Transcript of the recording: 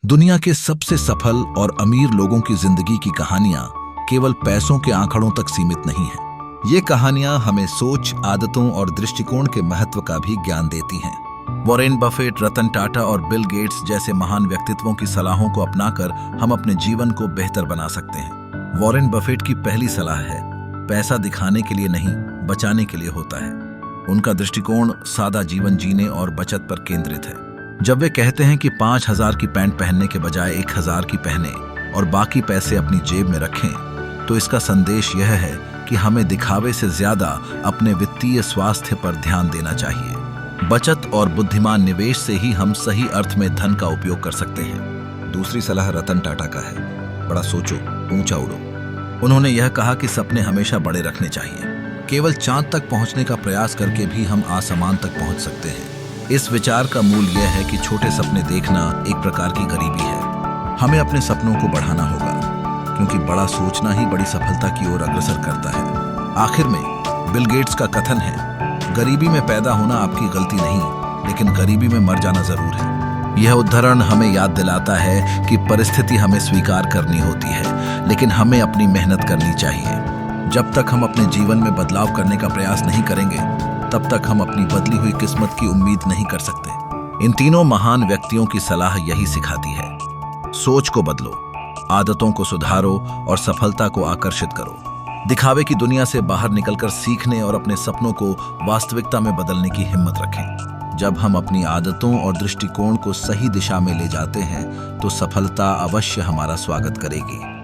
दुनिया के सबसे सफल और अमीर लोगों की जिंदगी की कहानियां केवल पैसों के आंकड़ों तक सीमित नहीं हैं। ये कहानियां हमें सोच, आदतों और दृष्टिकोण के महत्व का भी ज्ञान देती हैं। वॉरेन बफेट, रतन टाटा और बिल गेट्स जैसे महान व्यक्तित्वों की सलाहों को अपनाकर हम अपने जीवन को बेहतर बना सकते हैं। वॉरेन बफेट की पहली सलाह है, पैसा दिखाने के लिए नहीं, बचाने के लिए होता है। उनका दृष्टिकोण सादा जीवन जीने और बचत पर केंद्रित है। जब वे कहते हैं कि 5,000 की पैंट पहनने के बजाय 1,000 की पहने और बाकी पैसे अपनी जेब में रखें, तो इसका संदेश यह है कि हमें दिखावे से ज्यादा अपने वित्तीय स्वास्थ्य पर ध्यान देना चाहिए। बचत और बुद्धिमान निवेश से ही हम सही अर्थ में धन का उपयोग कर सकते हैं। दूसरी सलाह रतन टाटा का है, बड़ा सोचो, ऊंचा उड़ो। उन्होंने यह कहा कि सपने हमेशा बड़े रखने चाहिए। केवल चांद तक पहुंचने का प्रयास करके भी हम आसमान तक पहुंच सकते हैं। इस विचार का मूल यह है कि छोटे सपने देखना एक प्रकार की गरीबी है। हमें अपने सपनों को बढ़ाना होगा, क्योंकि बड़ा सोचना ही बड़ी सफलता की ओर अग्रसर करता है। आखिर में बिल गेट्स का कथन है, गरीबी में पैदा होना आपकी गलती नहीं, लेकिन गरीबी में मर जाना जरूर है। यह उदाहरण हमें याद दिलाता है कि परिस्थिति हमें स्वीकार करनी होती है, लेकिन हमें अपनी मेहनत करनी चाहिए। जब तक हम अपने जीवन में बदलाव करने का प्रयास नहीं करेंगे, तब तक हम अपनी बदली हुई किस्मत की उम्मीद नहीं कर सकते। इन तीनों महान व्यक्तियों की सलाह यही सिखाती है, सोच को बदलो, आदतों को सुधारो और सफलता को आकर्षित करो। दिखावे की दुनिया से बाहर निकलकर सीखने और अपने सपनों को वास्तविकता में बदलने की हिम्मत रखें। जब हम अपनी आदतों और दृष्टिकोण को सही दिशा में ले जाते हैं, तो सफलता अवश्य हमारा स्वागत करेगी।